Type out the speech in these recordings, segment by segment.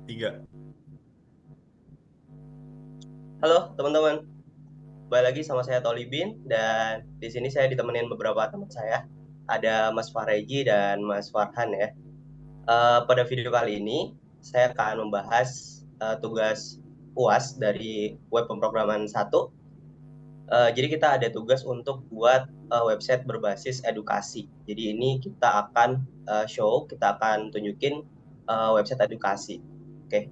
Tiga. Halo teman-teman, kembali lagi sama saya Tolibin dan di sini saya ditemenin beberapa teman saya. Ada Mas Fareji dan Mas Farhan ya. Pada video kali ini saya akan membahas tugas UAS dari web pemrograman satu. Jadi kita ada tugas untuk buat website berbasis edukasi. Jadi ini kita akan kita akan tunjukin website edukasi. Oke.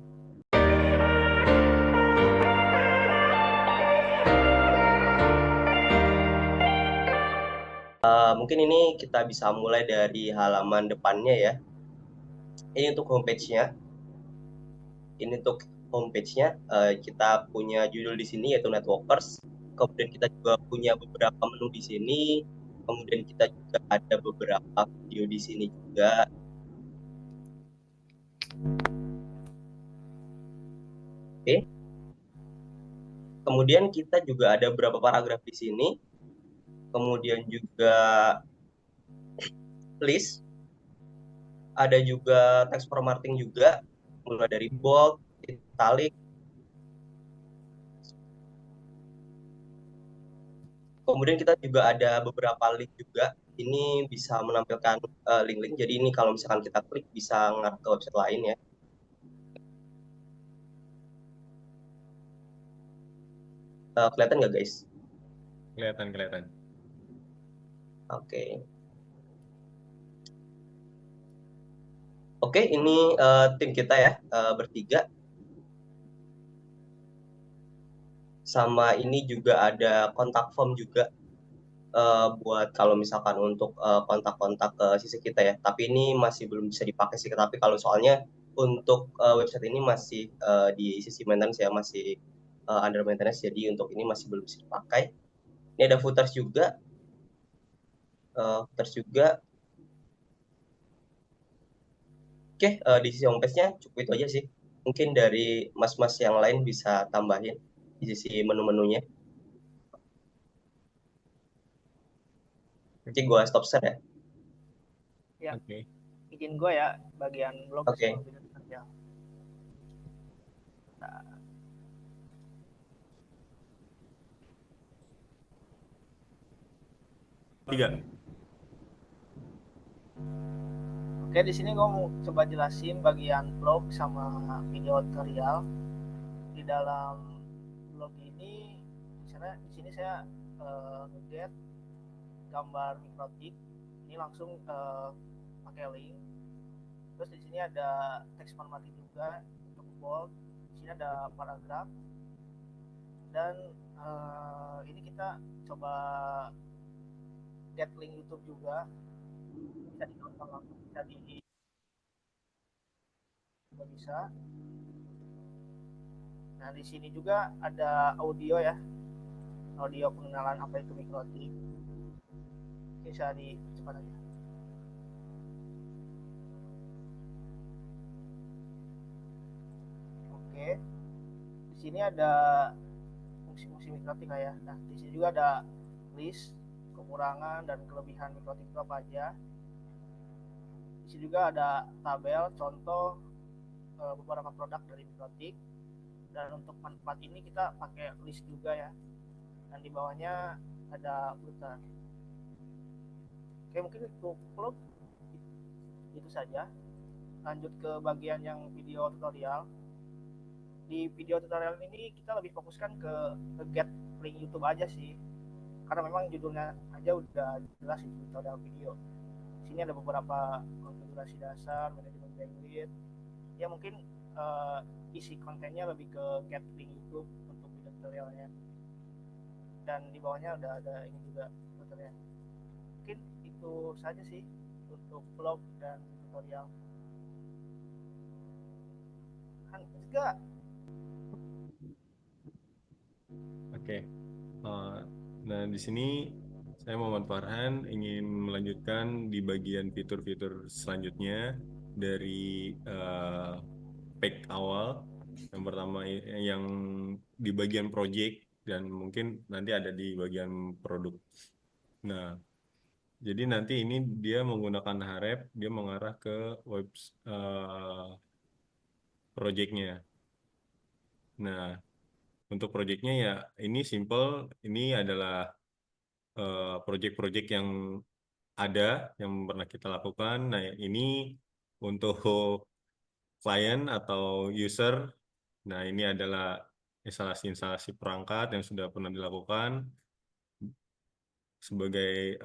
Mungkin ini kita bisa mulai dari halaman depannya ya. Ini untuk homepage-nya. Ini untuk homepage-nya kita punya judul di sini yaitu networkers. Kemudian kita juga punya beberapa menu di sini. Kemudian kita juga ada beberapa video di sini juga. Oke. Kemudian kita juga ada beberapa paragraf di sini. Kemudian juga list. Ada juga text formatting juga. Mulai dari bold, italic. Kemudian kita juga ada beberapa link juga. Ini bisa menampilkan link-link. Jadi ini kalau misalkan kita klik bisa ngarah ke website lain ya. Kelihatan nggak guys? Kelihatan. Oke. Oke, ini tim kita ya bertiga. Sama ini juga ada kontak form juga buat kalau misalkan untuk kontak-kontak ke sisi kita ya. Tapi ini masih belum bisa dipakai sih. Tapi kalau soalnya untuk website ini masih di sisi maintenance ya, masih under maintenance. Jadi untuk ini masih belum bisa dipakai. Ini ada footers juga. Footers juga. Oke, di sisi homepage-nya cukup itu aja sih. Mungkin dari mas-mas yang lain bisa tambahin di sisi menu-menunya. Oke, gue stop share ya. Ya, Oke. izin gue ya bagian blog Oke. sama video tutorial. Nah, Tiga. oke, di sini gue mau coba jelasin bagian blog sama video tutorial. Di dalam blog ini, misalnya di sini saya nge-get gambar mikrotik. Ini langsung pakai link. Terus di sini ada teks formatting juga untuk bold. Di sini ada paragraf dan ini kita coba get link YouTube juga, bisa ditonton langsung, bisa bisa. Nah, di sini juga ada audio ya, audio pengenalan apa itu mikrotik. Bisa dicepat aja. Oke, di sini ada fungsi-fungsi mikrotik lah ya. Nah, di sini juga ada list kekurangan dan kelebihan mikrotik itu apa aja. Di sini juga ada tabel contoh beberapa produk dari mikrotik. Dan untuk manfaat ini kita pakai list juga ya. Dan di bawahnya ada footer. Oke, mungkin itu vlog itu saja. Lanjut ke bagian yang video tutorial. Di video tutorial ini kita lebih fokuskan ke get link YouTube aja sih, karena memang judulnya aja udah jelas itu tutorial video. Di sini ada beberapa konfigurasi dasar, manajemen bandwidth. Ya mungkin isi kontennya lebih ke get link YouTube untuk video tutorialnya. Dan di bawahnya udah ada ini juga tutorial. Mungkin itu saja sih untuk vlog dan tutorial. Kan juga. Oke. Nah, di sini saya Muhammad Farhan ingin melanjutkan di bagian fitur-fitur selanjutnya dari page awal. Yang pertama yang di bagian project dan mungkin nanti ada di bagian produk. Nah, jadi nanti ini dia menggunakan Href, dia mengarah ke projectnya. Nah, untuk projectnya ya ini simple, ini adalah project-project yang ada yang pernah kita lakukan. Nah, ini untuk klien atau user. Nah, ini adalah instalasi-instalasi perangkat yang sudah pernah dilakukan sebagai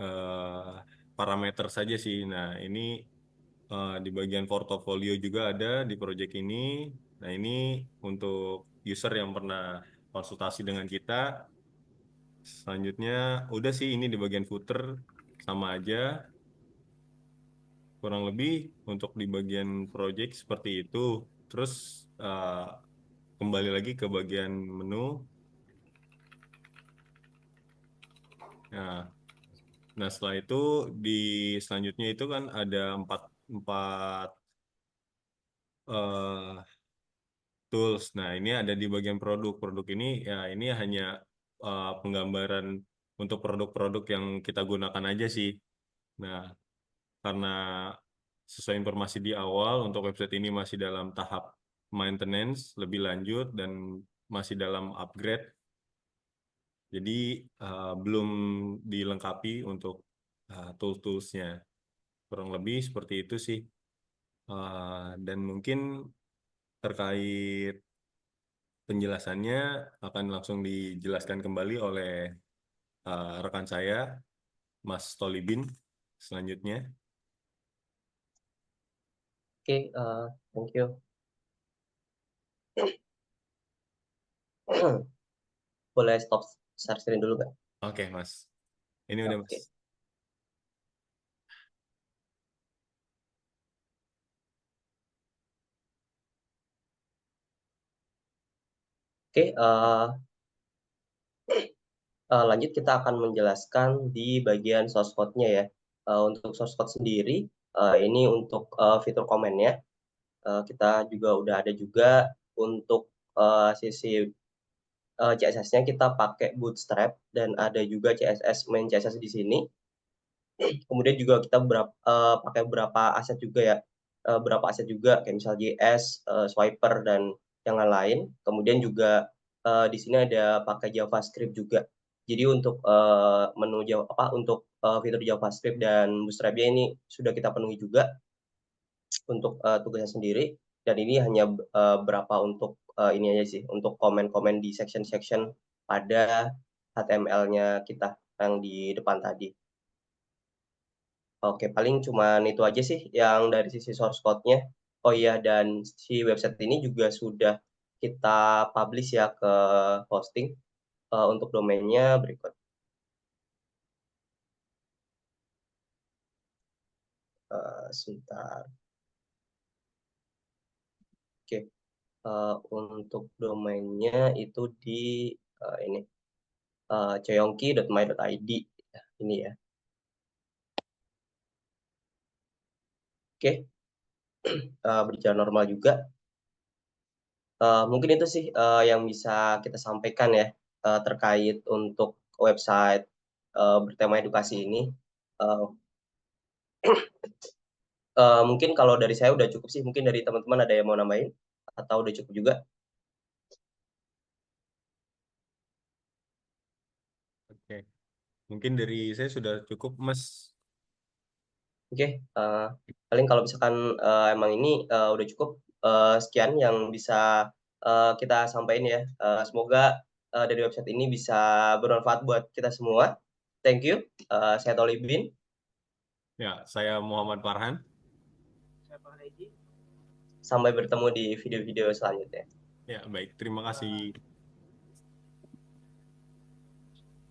parameter saja sih. Nah, ini di bagian portofolio juga ada di project ini. Nah, ini untuk user yang pernah konsultasi dengan kita. Selanjutnya, udah sih ini di bagian footer sama aja. Kurang lebih untuk di bagian project seperti itu. Terus kembali lagi ke bagian menu. Nah, nah setelah itu di selanjutnya itu kan ada empat empat eh, tools. Nah, ini ada di bagian produk. Produk ini ya ini hanya penggambaran untuk produk-produk yang kita gunakan aja sih. Nah, karena sesuai informasi di awal untuk website ini masih dalam tahap maintenance lebih lanjut dan masih dalam upgrade. Jadi belum dilengkapi untuk tools-toolsnya. Kurang lebih seperti itu sih. Dan mungkin terkait penjelasannya akan langsung dijelaskan kembali oleh rekan saya, Mas Tolibin, selanjutnya. Oke, thank you. Boleh stop share screen dulu nggak? Oke, Mas. Ini udah, Mas. Oke. Oke, lanjut kita akan menjelaskan di bagian source code-nya ya. Untuk source code sendiri, ini untuk fitur komennya. Kita juga udah ada juga untuk sisi CSS-nya kita pakai Bootstrap dan ada juga CSS main CSS di sini. Kemudian juga kita pakai beberapa aset juga ya, beberapa aset juga kayak misal JS, Swiper dan yang lain. Kemudian juga di sini ada pakai JavaScript juga. Jadi untuk menu untuk fitur JavaScript dan Bootstrap-nya ini sudah kita penuhi juga untuk tugasnya sendiri. Dan ini hanya berapa untuk ini aja sih, untuk komen-komen di section-section pada HTML-nya kita yang di depan tadi. Oke, paling cuman itu aja sih yang dari sisi source code-nya. Oh iya, dan si website ini juga sudah kita publish ya ke hosting. Untuk domainnya berikut. Sebentar. Oke, untuk domainnya itu di ini coyongki.my.id ini ya. Oke, berjalan normal juga. Mungkin itu sih yang bisa kita sampaikan ya terkait untuk website bertema edukasi ini. Mungkin kalau dari saya udah cukup sih. Mungkin dari teman-teman ada yang mau nambahin atau udah cukup juga? Oke. Mungkin dari saya sudah cukup, Mas. Oke, paling kalau misalkan emang ini udah cukup, sekian yang bisa kita sampaikan ya. Semoga dari website ini bisa bermanfaat buat kita semua. Thank you. Saya Tolibin. Ya, saya Muhammad Farhan. Saya Pak Reji. Sampai bertemu di video-video selanjutnya. Ya, baik. Terima kasih.